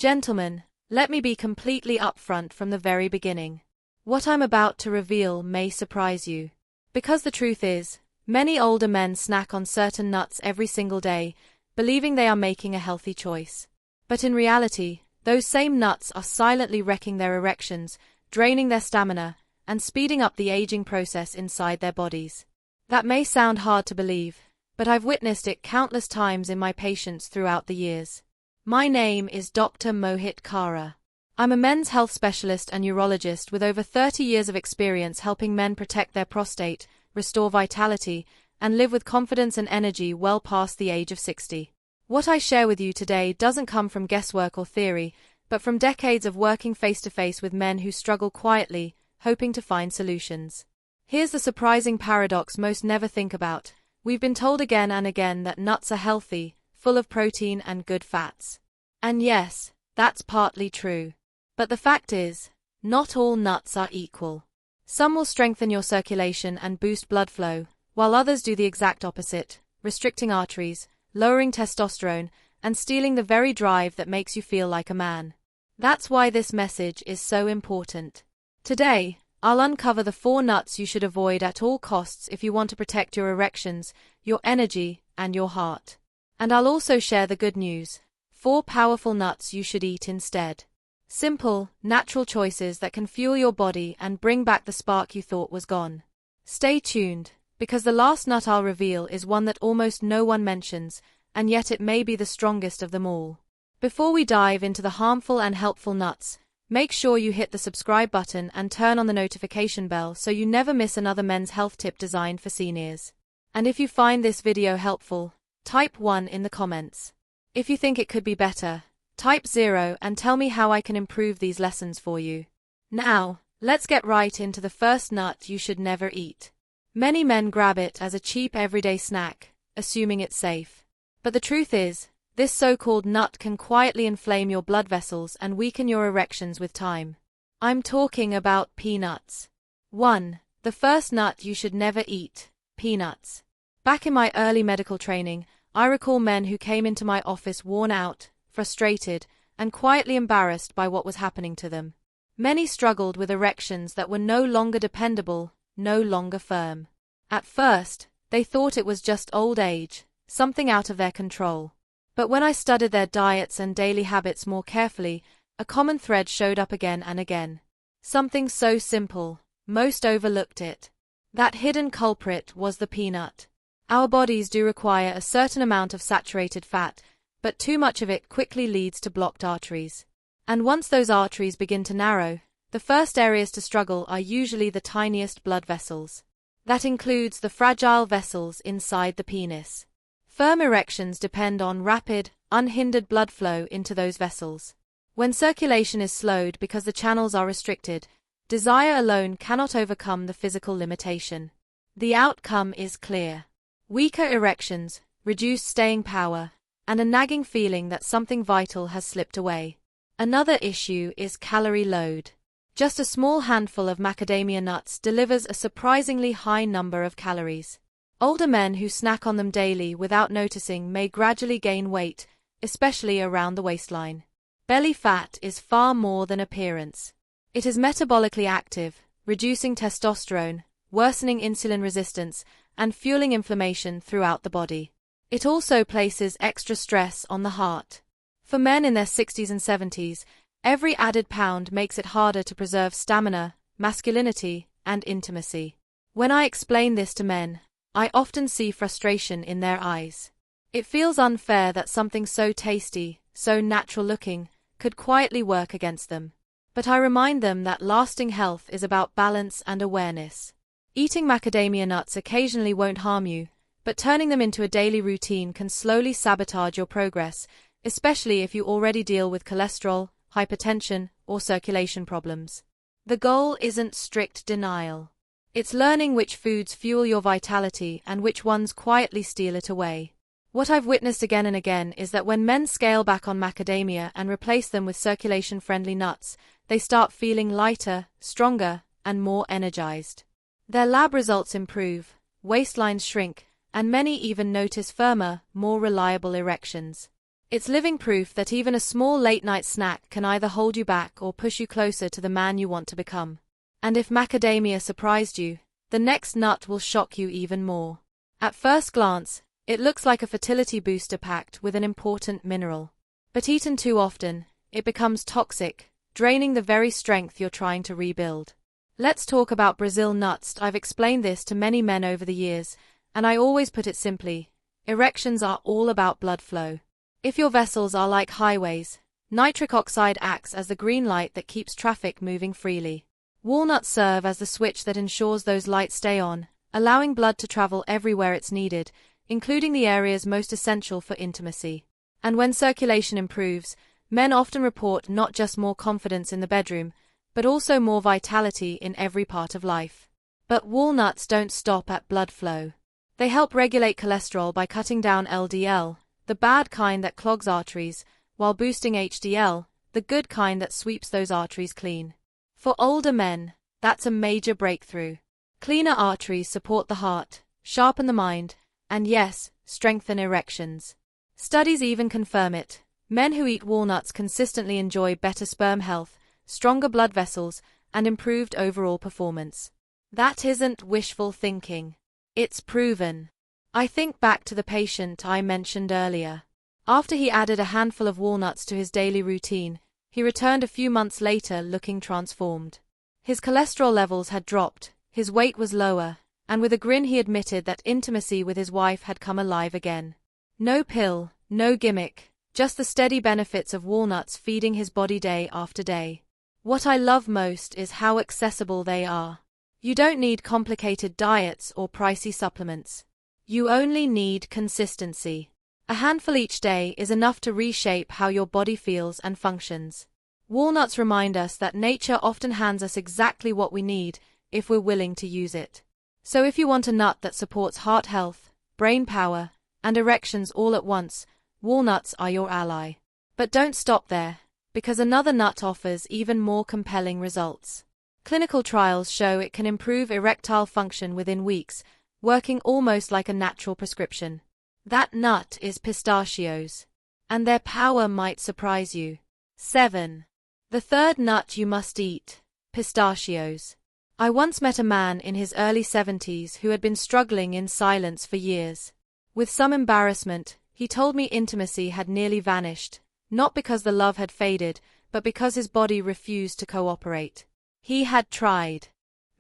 Gentlemen, let me be completely upfront from the very beginning. What I'm about to reveal may surprise you. Because the truth is, many older men snack on certain nuts every single day, believing they are making a healthy choice. But in reality, those same nuts are silently wrecking their erections, draining their stamina, and speeding up the aging process inside their bodies. That may sound hard to believe, but I've witnessed it countless times in my patients throughout the years. My name is Dr. Mohit Kara. I'm a men's health specialist and urologist with over 30 years of experience helping men protect their prostate, restore vitality, and live with confidence and energy well past the age of 60. What I share with you today doesn't come from guesswork or theory, but from decades of working face-to-face with men who struggle quietly, hoping to find solutions. Here's the surprising paradox most never think about. We've been told again and again that nuts are healthy, full of protein and good fats. And yes, that's partly true. But the fact is, not all nuts are equal. Some will strengthen your circulation and boost blood flow, while others do the exact opposite, restricting arteries, lowering testosterone, and stealing the very drive that makes you feel like a man. That's why this message is so important. Today, I'll uncover the 4 nuts you should avoid at all costs if you want to protect your erections, your energy, and your heart. And I'll also share the good news: 4 powerful nuts you should eat instead. Simple, natural choices that can fuel your body and bring back the spark you thought was gone. Stay tuned, because the last nut I'll reveal is one that almost no one mentions, and yet it may be the strongest of them all. Before we dive into the harmful and helpful nuts, make sure you hit the subscribe button and turn on the notification bell so you never miss another men's health tip designed for seniors. And if you find this video helpful, type 1 in the comments. If you think it could be better, type 0 and tell me how I can improve these lessons for you. Now, let's get right into the first nut you should never eat. Many men grab it as a cheap everyday snack, assuming it's safe. But the truth is, this so-called nut can quietly inflame your blood vessels and weaken your erections with time. I'm talking about peanuts. 1. The first nut you should never eat: peanuts. Back in my early medical training, I recall men who came into my office worn out, frustrated, and quietly embarrassed by what was happening to them. Many struggled with erections that were no longer dependable, no longer firm. At first, they thought it was just old age, something out of their control. But when I studied their diets and daily habits more carefully, a common thread showed up again and again. Something so simple, most overlooked it. That hidden culprit was the peanut. Our bodies do require a certain amount of saturated fat, but too much of it quickly leads to blocked arteries. And once those arteries begin to narrow, the first areas to struggle are usually the tiniest blood vessels. That includes the fragile vessels inside the penis. Firm erections depend on rapid, unhindered blood flow into those vessels. When circulation is slowed because the channels are restricted, desire alone cannot overcome the physical limitation. The outcome is clear: weaker erections, reduced staying power, and a nagging feeling that something vital has slipped away. Another issue is calorie load. Just a small handful of macadamia nuts delivers a surprisingly high number of calories. Older men who snack on them daily without noticing may gradually gain weight, especially around the waistline. Belly fat is far more than appearance. It is metabolically active, reducing testosterone, worsening insulin resistance, and fueling inflammation throughout the body. It also places extra stress on the heart. For men in their 60s and 70s, every added pound makes it harder to preserve stamina, masculinity, and intimacy. When I explain this to men, I often see frustration in their eyes. It feels unfair that something so tasty, so natural-looking, could quietly work against them. But I remind them that lasting health is about balance and awareness. Eating macadamia nuts occasionally won't harm you, but turning them into a daily routine can slowly sabotage your progress, especially if you already deal with cholesterol, hypertension, or circulation problems. The goal isn't strict denial. It's learning which foods fuel your vitality and which ones quietly steal it away. What I've witnessed again and again is that when men scale back on macadamia and replace them with circulation-friendly nuts, they start feeling lighter, stronger, and more energized. Their lab results improve, waistlines shrink, and many even notice firmer, more reliable erections. It's living proof that even a small late-night snack can either hold you back or push you closer to the man you want to become. And if macadamia surprised you, the next nut will shock you even more. At first glance, it looks like a fertility booster packed with an important mineral. But eaten too often, it becomes toxic, draining the very strength you're trying to rebuild. Let's talk about Brazil nuts. I've explained this to many men over the years, and I always put it simply: erections are all about blood flow. If your vessels are like highways, nitric oxide acts as the green light that keeps traffic moving freely. Walnuts serve as the switch that ensures those lights stay on, allowing blood to travel everywhere it's needed, including the areas most essential for intimacy. And when circulation improves, men often report not just more confidence in the bedroom, but also more vitality in every part of life. But walnuts don't stop at blood flow. They help regulate cholesterol by cutting down LDL, the bad kind that clogs arteries, while boosting HDL, the good kind that sweeps those arteries clean. For older men, that's a major breakthrough. Cleaner arteries support the heart, sharpen the mind, and yes, strengthen erections. Studies even confirm it. Men who eat walnuts consistently enjoy better sperm health, stronger blood vessels, and improved overall performance. That isn't wishful thinking. It's proven. I think back to the patient I mentioned earlier. After he added a handful of walnuts to his daily routine, he returned a few months later looking transformed. His cholesterol levels had dropped, his weight was lower, and with a grin he admitted that intimacy with his wife had come alive again. No pill, no gimmick, just the steady benefits of walnuts feeding his body day after day. What I love most is how accessible they are. You don't need complicated diets or pricey supplements. You only need consistency. A handful each day is enough to reshape how your body feels and functions. Walnuts remind us that nature often hands us exactly what we need if we're willing to use it. So if you want a nut that supports heart health, brain power, and erections all at once, walnuts are your ally. But don't stop there, because another nut offers even more compelling results. Clinical trials show it can improve erectile function within weeks, working almost like a natural prescription. That nut is pistachios. And their power might surprise you. 7. The third nut you must eat: pistachios. I once met a man in his early 70s who had been struggling in silence for years. With some embarrassment, he told me intimacy had nearly vanished, not because the love had faded, but because his body refused to cooperate. He had tried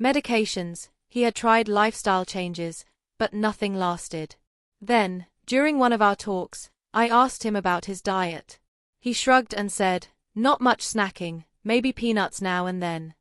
medications, he had tried lifestyle changes, but nothing lasted. Then, during one of our talks, I asked him about his diet. He shrugged and said, "Not much snacking, maybe peanuts now and then."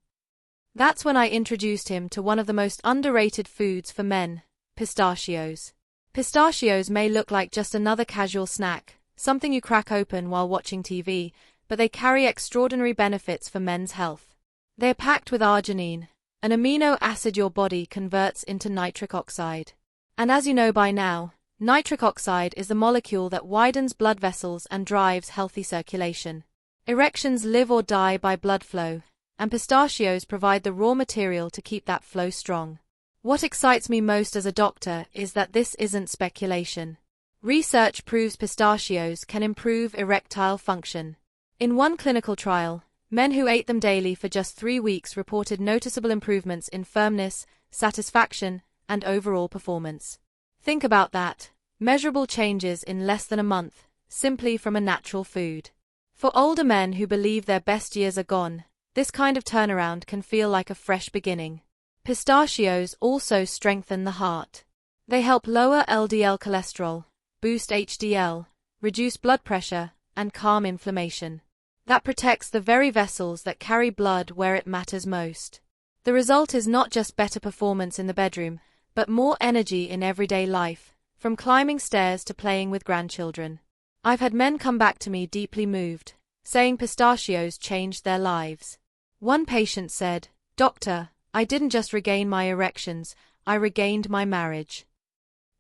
That's when I introduced him to one of the most underrated foods for men: pistachios. Pistachios may look like just another casual snack, something you crack open while watching TV, but they carry extraordinary benefits for men's health. They're packed with arginine, an amino acid your body converts into nitric oxide. And as you know by now, nitric oxide is the molecule that widens blood vessels and drives healthy circulation. Erections live or die by blood flow, and pistachios provide the raw material to keep that flow strong. What excites me most as a doctor is that this isn't speculation. Research proves pistachios can improve erectile function. In one clinical trial, men who ate them daily for just 3 weeks reported noticeable improvements in firmness, satisfaction, and overall performance. Think about that. Measurable changes in less than a month, simply from a natural food. For older men who believe their best years are gone, this kind of turnaround can feel like a fresh beginning. Pistachios also strengthen the heart. They help lower LDL cholesterol, boost HDL, reduce blood pressure, and calm inflammation. That protects the very vessels that carry blood where it matters most. The result is not just better performance in the bedroom, but more energy in everyday life, from climbing stairs to playing with grandchildren. I've had men come back to me deeply moved, saying pistachios changed their lives. One patient said, "Doctor, I didn't just regain my erections, I regained my marriage."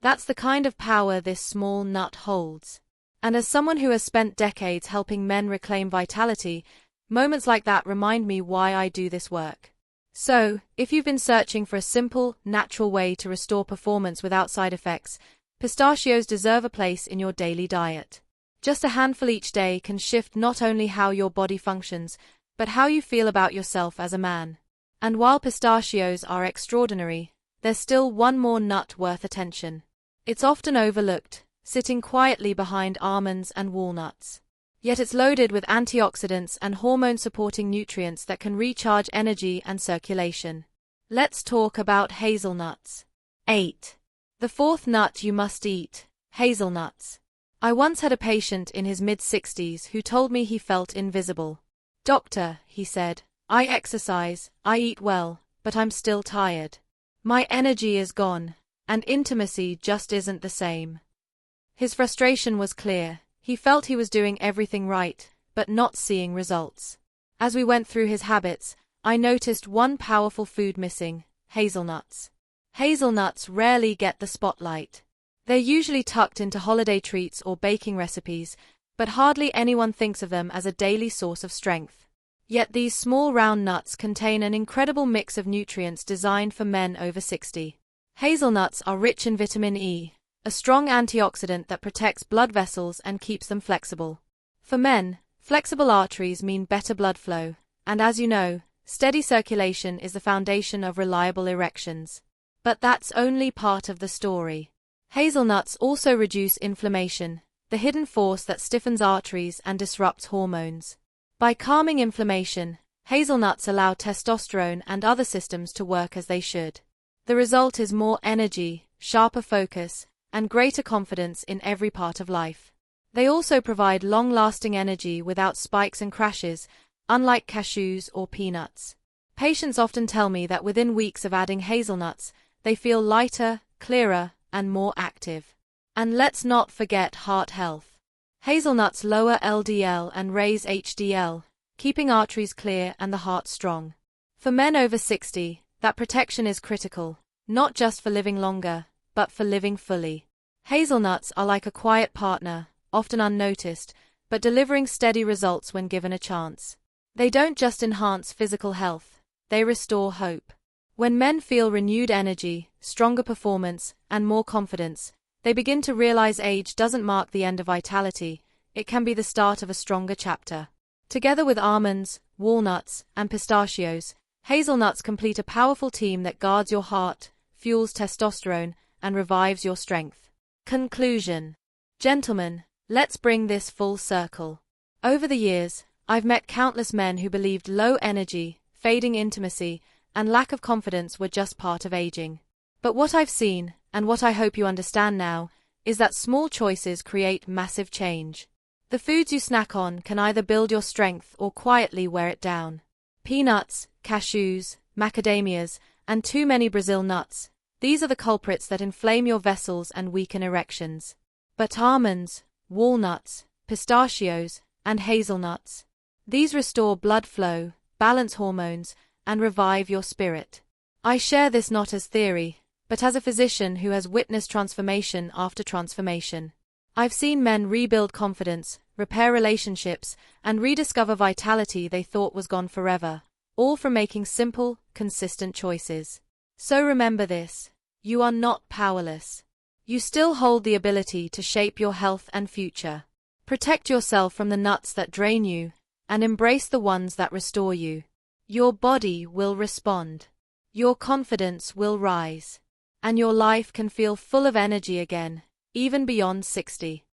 That's the kind of power this small nut holds. And as someone who has spent decades helping men reclaim vitality, moments like that remind me why I do this work. So, if you've been searching for a simple, natural way to restore performance without side effects, pistachios deserve a place in your daily diet. Just a handful each day can shift not only how your body functions, but how you feel about yourself as a man. And while pistachios are extraordinary, there's still one more nut worth attention. It's often overlooked, sitting quietly behind almonds and walnuts. Yet it's loaded with antioxidants and hormone-supporting nutrients that can recharge energy and circulation. Let's talk about hazelnuts. 8. The fourth nut you must eat, hazelnuts. I once had a patient in his mid-60s who told me he felt invisible. "Doctor," he said, "I exercise, I eat well, but I'm still tired. My energy is gone, and intimacy just isn't the same." His frustration was clear. He felt he was doing everything right, but not seeing results. As we went through his habits, I noticed one powerful food missing: hazelnuts. Hazelnuts rarely get the spotlight. They're usually tucked into holiday treats or baking recipes, but hardly anyone thinks of them as a daily source of strength. Yet these small round nuts contain an incredible mix of nutrients designed for men over 60. Hazelnuts are rich in vitamin E, a strong antioxidant that protects blood vessels and keeps them flexible. For men, flexible arteries mean better blood flow, and as you know, steady circulation is the foundation of reliable erections. But that's only part of the story. Hazelnuts also reduce inflammation, the hidden force that stiffens arteries and disrupts hormones. By calming inflammation, hazelnuts allow testosterone and other systems to work as they should. The result is more energy, sharper focus, and greater confidence in every part of life. They also provide long-lasting energy without spikes and crashes, unlike cashews or peanuts. Patients often tell me that within weeks of adding hazelnuts, they feel lighter, clearer, and more active. And let's not forget heart health. Hazelnuts lower LDL and raise HDL, keeping arteries clear and the heart strong. For men over 60, that protection is critical, not just for living longer, but for living fully. Hazelnuts are like a quiet partner, often unnoticed, but delivering steady results when given a chance. They don't just enhance physical health, they restore hope. When men feel renewed energy, stronger performance, and more confidence, they begin to realize age doesn't mark the end of vitality, it can be the start of a stronger chapter. Together with almonds, walnuts, and pistachios, hazelnuts complete a powerful team that guards your heart, fuels testosterone, and revives your strength. Conclusion. Gentlemen, let's bring this full circle. Over the years, I've met countless men who believed low energy, fading intimacy, and lack of confidence were just part of aging. But what I've seen, and what I hope you understand now, is that small choices create massive change. The foods you snack on can either build your strength or quietly wear it down. Peanuts, cashews, macadamias, and too many Brazil nuts, these are the culprits that inflame your vessels and weaken erections. But almonds, walnuts, pistachios, and hazelnuts, these restore blood flow, balance hormones, and revive your spirit. I share this not as theory, but as a physician who has witnessed transformation after transformation. I've seen men rebuild confidence, repair relationships, and rediscover vitality they thought was gone forever, all from making simple, consistent choices. So remember this: you are not powerless. You still hold the ability to shape your health and future. Protect yourself from the nuts that drain you, and embrace the ones that restore you. Your body will respond. Your confidence will rise. And your life can feel full of energy again, even beyond 60.